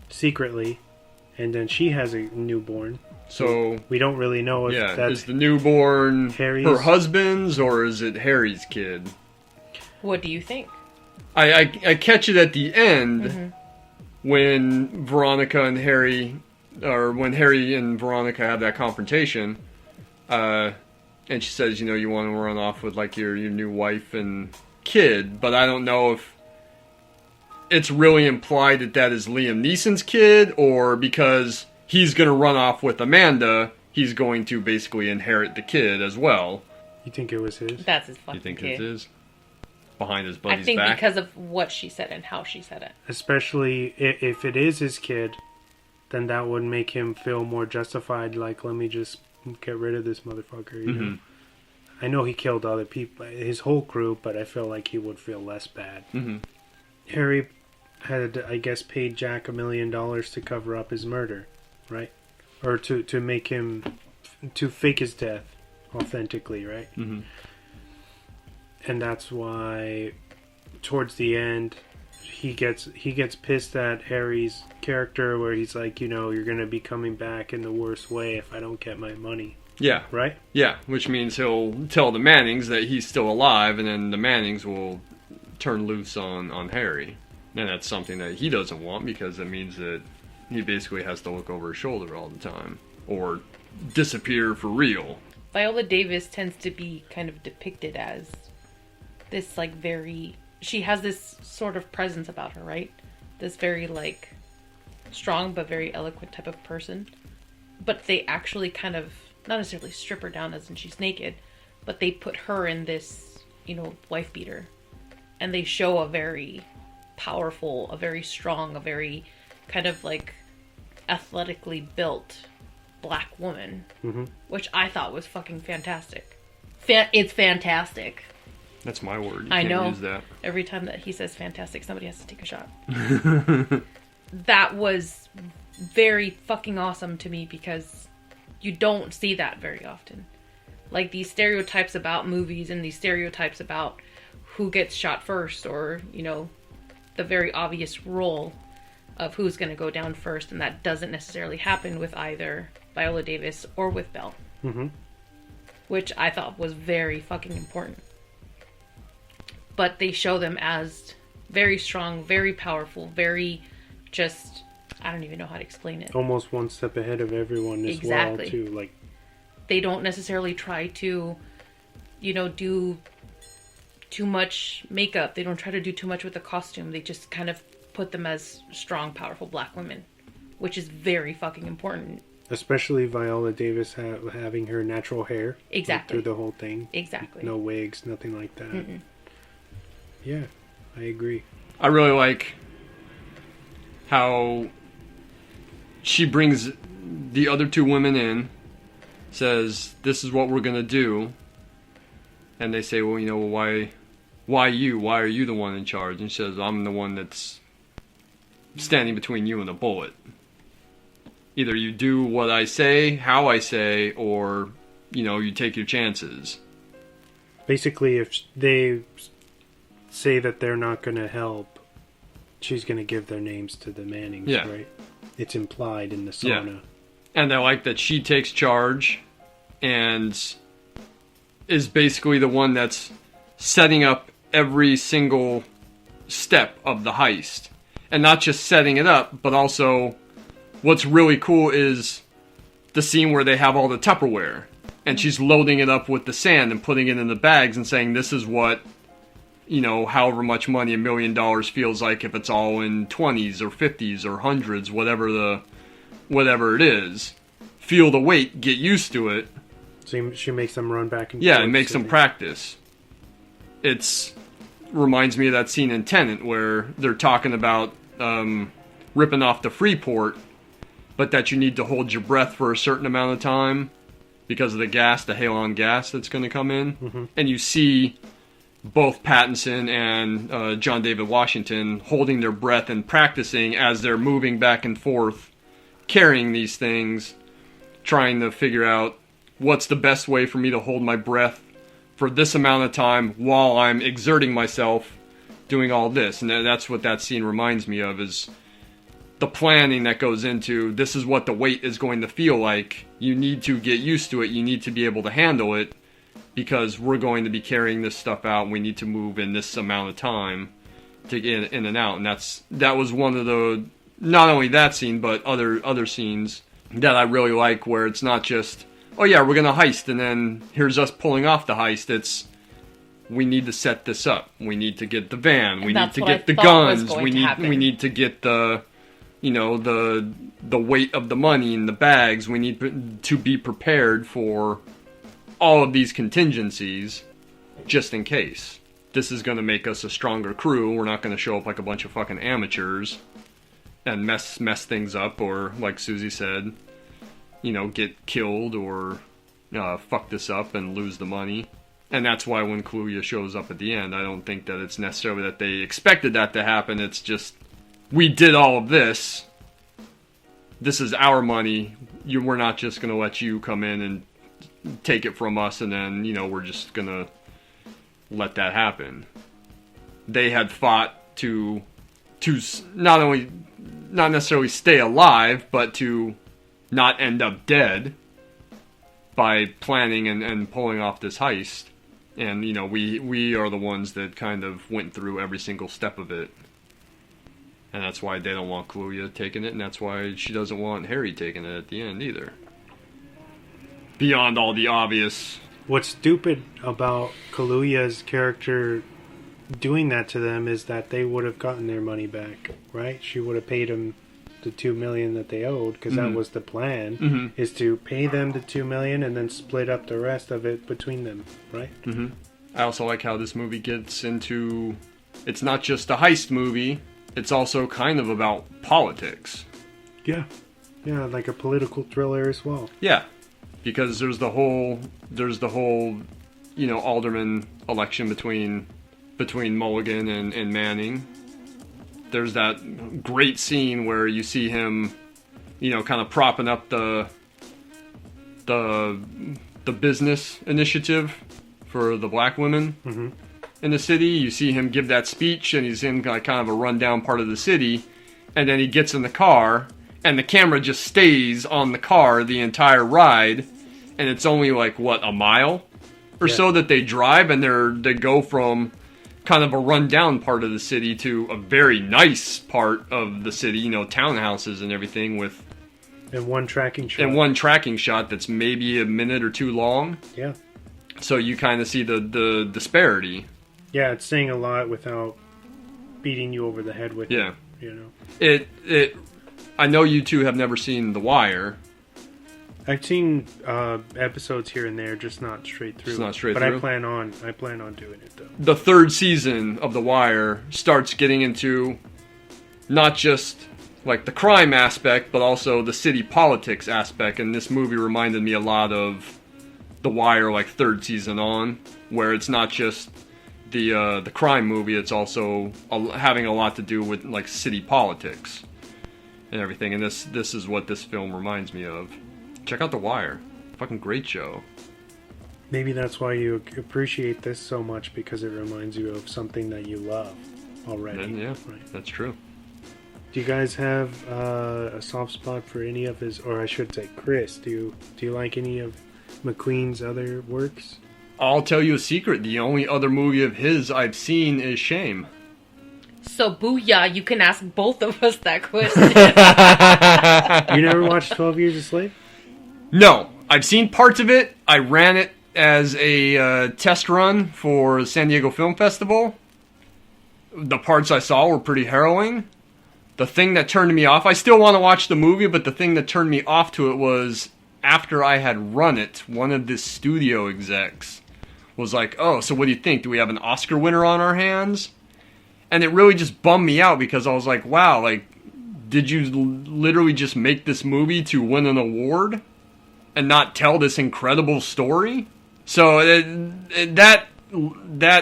secretly, and then she has a newborn. So we don't really know if that's... Is the newborn Harry's... her husband's, or is it Harry's kid? What do you think? I catch it at the end when Veronica and Harry, or when Harry and Veronica have that confrontation, and she says, you want to run off with like your new wife and kid, but I don't know if it's really implied that is Liam Neeson's kid, or because he's going to run off with Amanda, he's going to basically inherit the kid as well. You think it was his? That's his fucking You think kid. it's his? Behind his buddy's back? I think because of what she said and how she said it. Especially if it is his kid, then that would make him feel more justified, like, let me just get rid of this motherfucker, you know? I know he killed other people, his whole crew, but I feel like he would feel less bad. Harry had, I guess, paid Jack $1 million to cover up his murder, right? Or to make him, to fake his death authentically, right? And that's why, towards the end, he gets pissed at Harry's character, where he's like, you're going to be coming back in the worst way if I don't get my money. Yeah. Right? Yeah, which means he'll tell the Mannings that he's still alive, and then the Mannings will turn loose on Harry. And that's something that he doesn't want, because it means that he basically has to look over his shoulder all the time, or disappear for real. Viola Davis tends to be kind of depicted as this, like, she has this sort of presence about her, right? This very, like, strong but very eloquent type of person. But they actually kind of, not necessarily strip her down as in she's naked, but they put her in this, wife beater. And they show a very powerful, a very strong, a very kind of, like, athletically built black woman. Which I thought was fucking fantastic. It's fantastic. That's my word. You I can't know. use that. Every time that he says fantastic, somebody has to take a shot. That was very fucking awesome to me, because you don't see that very often. Like, these stereotypes about movies and these stereotypes about who gets shot first, or, the very obvious role of who's going to go down first, and that doesn't necessarily happen with either Viola Davis or with Belle. Which I thought was very fucking important. But they show them as very strong, very powerful, very just... I don't even know how to explain it. Almost one step ahead of everyone as well, too. Like, they don't necessarily try to, do too much makeup. They don't try to do too much with the costume. They just kind of put them as strong, powerful black women, which is very fucking important. Especially Viola Davis having her natural hair. Exactly. Through the whole thing. Exactly. No wigs, nothing like that. Yeah, I agree. I really like how she brings the other two women in, says, this is what we're going to do. And they say, well, why you? Why are you the one in charge? And she says, I'm the one that's standing between you and a bullet. Either you do what I say, how I say, or, you take your chances. Basically, if they say that they're not going to help, she's going to give their names to the Mannings, right? It's implied in the sauna. Yeah. And I like that she takes charge and is basically the one that's setting up every single step of the heist. And not just setting it up, but also what's really cool is the scene where they have all the Tupperware. And she's loading it up with the sand and putting it in the bags and saying, this is what, however much money $1 million feels like if it's all in 20s or 50s or hundreds, whatever it is. Feel the weight, get used to it. So she makes them run back and forth. Yeah, it makes them practice. It's reminds me of that scene in Tenet where they're talking about ripping off the Freeport, but that you need to hold your breath for a certain amount of time because of the gas, the halon gas that's going to come in. And you see both Pattinson and John David Washington holding their breath and practicing as they're moving back and forth, carrying these things, trying to figure out what's the best way for me to hold my breath for this amount of time while I'm exerting myself doing all this. And that's what that scene reminds me of, is the planning that goes into, this is what the weight is going to feel like. You need to get used to it. You need to be able to handle it, because we're going to be carrying this stuff out, and we need to move in this amount of time to get in and out. And that was one of the, not only that scene, but other scenes that I really like, where it's not just, oh yeah, we're going to heist, and then here's us pulling off the heist. It's, we need to set this up. We need to get the van. We need to get the guns. We need to get the, you know, the weight of the money in the bags. We need to be prepared for all of these contingencies, just in case. This is going to make us a stronger crew. We're not going to show up like a bunch of fucking amateurs and mess things up, or, like Susie said, you know, get killed or fuck this up and lose the money. And that's why when Kaluuya shows up at the end, I don't think that it's necessarily that they expected that to happen. It's just, we did all of this. This is our money. We're not just going to let you come in and take it from us, and then, you know, we're just going to let that happen. They had fought to not necessarily stay alive, but to not end up dead by planning and pulling off this heist. And, you know, we are the ones that kind of went through every single step of it. And that's why they don't want Kaluuya taking it, and that's why she doesn't want Harry taking it at the end either. Beyond all the obvious. What's stupid about Kaluuya's character doing that to them is that they would have gotten their money back, right? She would have paid them the $2 million that they owed, because that was the plan, is to pay them the $2 million and then split up the rest of it between them, right? I also like how this movie gets into, it's not just a heist movie, it's also kind of about politics. Yeah, like a political thriller as well. Yeah, because there's the whole, you know, alderman election between Mulligan and Manning. There's that great scene where you see him, you know, kind of propping up the business initiative for the black women in the city. You see him give that speech, and he's in kind of a rundown part of the city, and then he gets in the car, and the camera just stays on the car the entire ride, and it's only like, what, a mile or so that they drive, and they go from kind of a rundown part of the city to a very nice part of the city, you know, townhouses and everything, with and one tracking shot that's maybe a minute or two long. Yeah. So you kind of see the disparity. Yeah, it's saying a lot without beating you over the head with it, you know. I know you two have never seen The Wire. I've seen episodes here and there, just not straight through. But I plan on doing it though. The third season of The Wire starts getting into not just like the crime aspect, but also the city politics aspect. And this movie reminded me a lot of The Wire, like third season on, where it's not just the crime movie; it's also having a lot to do with like city politics and everything. And this is what this film reminds me of. Check out The Wire. Fucking great show. Maybe that's why you appreciate this so much, because it reminds you of something that you love already. Yeah, right. That's true. Do you guys have a soft spot for any of his, or I should say Chris, do you like any of McQueen's other works? I'll tell you a secret. The only other movie of his I've seen is Shame. So, booyah, you can ask both of us that question. You never watched 12 Years a Slave? No, I've seen parts of it. I ran it as a test run for the San Diego Film Festival. The parts I saw were pretty harrowing. The thing that turned me off, I still want to watch the movie, but the thing that turned me off to it was, after I had run it, one of the studio execs was like, oh, so what do you think? Do we have an Oscar winner on our hands? And it really just bummed me out, because I was like, wow, like, did you literally just make this movie to win an award and not tell this incredible story? So that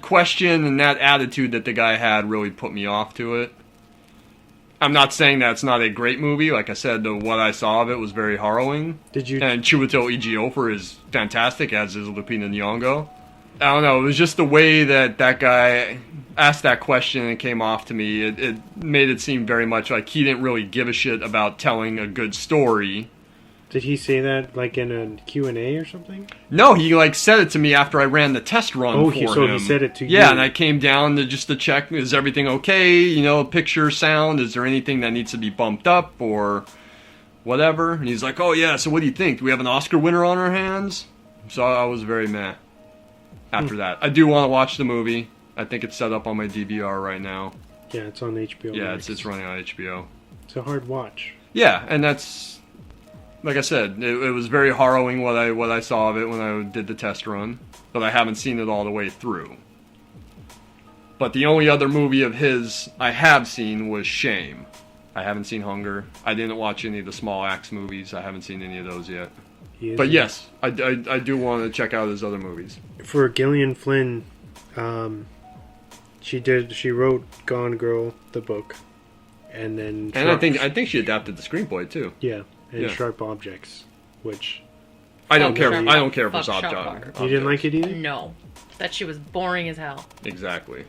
question and that attitude that the guy had really put me off to it. I'm not saying that it's not a great movie. Like I said, what I saw of it was very harrowing. And Chiwetel Ejiofor is fantastic, as is Lupita Nyong'o. I don't know. It was just the way that guy asked that question and it came off to me. It made it seem very much like he didn't really give a shit about telling a good story. Did he say that like in a Q&A or something? No, he like said it to me after I ran the test run for him. So he said it to you. Yeah, and I came down to check, is everything okay? You know, picture, sound, is there anything that needs to be bumped up or whatever? And he's like, oh yeah, so what do you think? Do we have an Oscar winner on our hands? So I was very meh after that. I do want to watch the movie. I think it's set up on my DVR right now. Yeah, it's on HBO. Yeah, Max. it's running on HBO. It's a hard watch. Yeah, and that's, like I said, it was very harrowing what I saw of it when I did the test run, but I haven't seen it all the way through. But the only other movie of his I have seen was Shame. I haven't seen Hunger. I didn't watch any of the Small Axe movies. I haven't seen any of those yet. But yes, I do want to check out his other movies. For Gillian Flynn, she wrote Gone Girl, the book, and then I think she adapted the screenplay too. Yeah, and Sharp Objects, which I don't care for Sharp Objects. You didn't like it either? No, that shit was boring as hell. Exactly.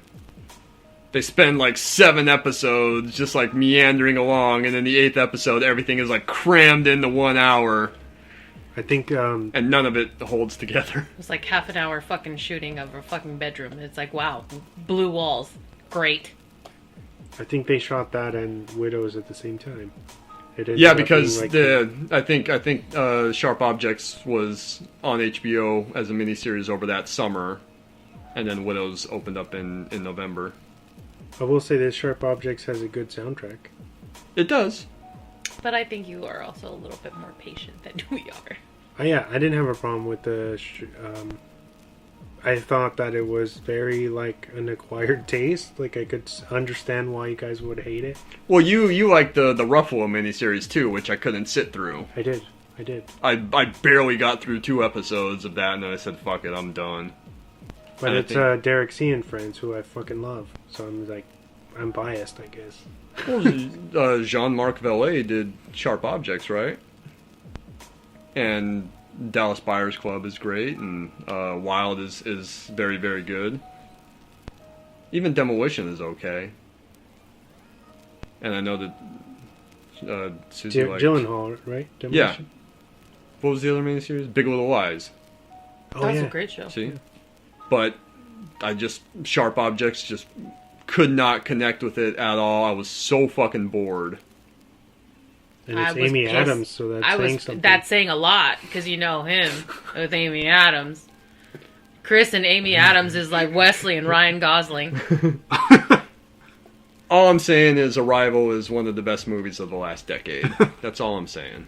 They spend like 7 episodes just like meandering along, and then the 8th episode, everything is like crammed into 1 hour. I think, and none of it holds together. It was like half an hour fucking shooting of a fucking bedroom. It's like, wow, blue walls, great. I think they shot that and Widows at the same time. Yeah, because like I think Sharp Objects was on HBO as a miniseries over that summer, and then Widows opened up in November. I will say that Sharp Objects has a good soundtrack. It does. But I think you are also a little bit more patient than we are. Yeah, I didn't have a problem with the... I thought that it was very, like, an acquired taste. Like, I could understand why you guys would hate it. Well, you liked the Ruffalo miniseries, too, which I couldn't sit through. I did. I barely got through 2 episodes of that, and then I said, fuck it, I'm done. But it's Derek C. and Friends, who I fucking love. So I'm like, I'm biased, I guess. Well, Jean-Marc Vallée did Sharp Objects, right? And Dallas Buyers Club is great, and Wild is very, very good. Even Demolition is okay. And I know that Susie liked... Gyllenhaal, right? Demolition? Yeah. What was the other miniseries? Big Little Lies. Oh, that was a great show. See? But Sharp Objects just could not connect with it at all. I was so fucking bored. And it's Amy Adams, so that's saying something. That's saying a lot, because you know him with Amy Adams. Chris and Amy Adams is like Wesley and Ryan Gosling. All I'm saying is Arrival is one of the best movies of the last decade. That's all I'm saying.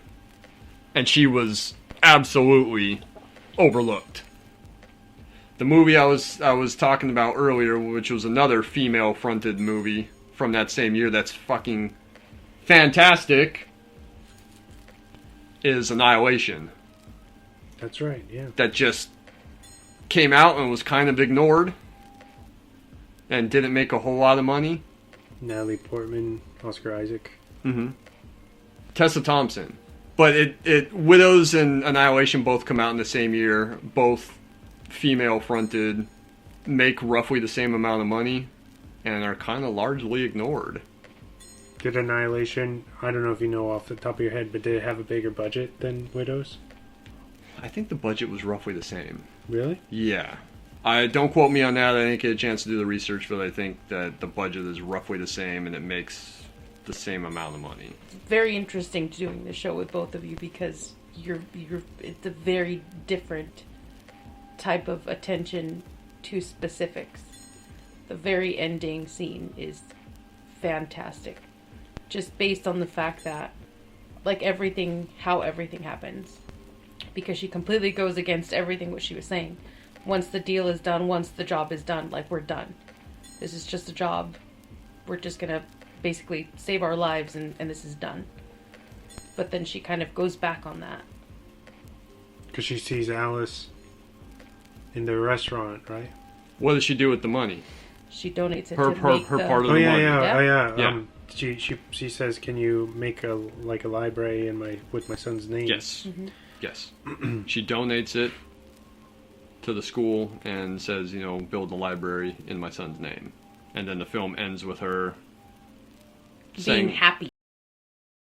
And she was absolutely overlooked. The movie I was talking about earlier, which was another female-fronted movie from that same year that's fucking fantastic, is Annihilation. That's right, yeah. That just came out and was kind of ignored and didn't make a whole lot of money. Natalie Portman, Oscar Isaac. Mm-hmm. Tessa Thompson. But Widows and Annihilation both come out in the same year, both female-fronted, make roughly the same amount of money, and are kind of largely ignored. Did Annihilation, I don't know if you know off the top of your head, but did it have a bigger budget than Widows? I think the budget was roughly the same. Really? Yeah. Don't quote me on that, I didn't get a chance to do the research, but I think that the budget is roughly the same, and it makes the same amount of money. Very interesting doing this show with both of you, because it's a very different type of attention to specifics. The very ending scene is fantastic, just based on the fact that, like, how everything happens, because she completely goes against everything what she was saying. Once the deal is done, once the job is done, like, we're done. This is just a job. We're just gonna basically save our lives, and this is done. But then she kind of goes back on that, because she sees Alice in the restaurant, right? What does she do with the money? She donates it her to part of the money. Yeah. She says, "Can you make a library with my son's name?" Yes. Mm-hmm. Yes. She donates it to the school and says, build a library in my son's name. And then the film ends with her being happy.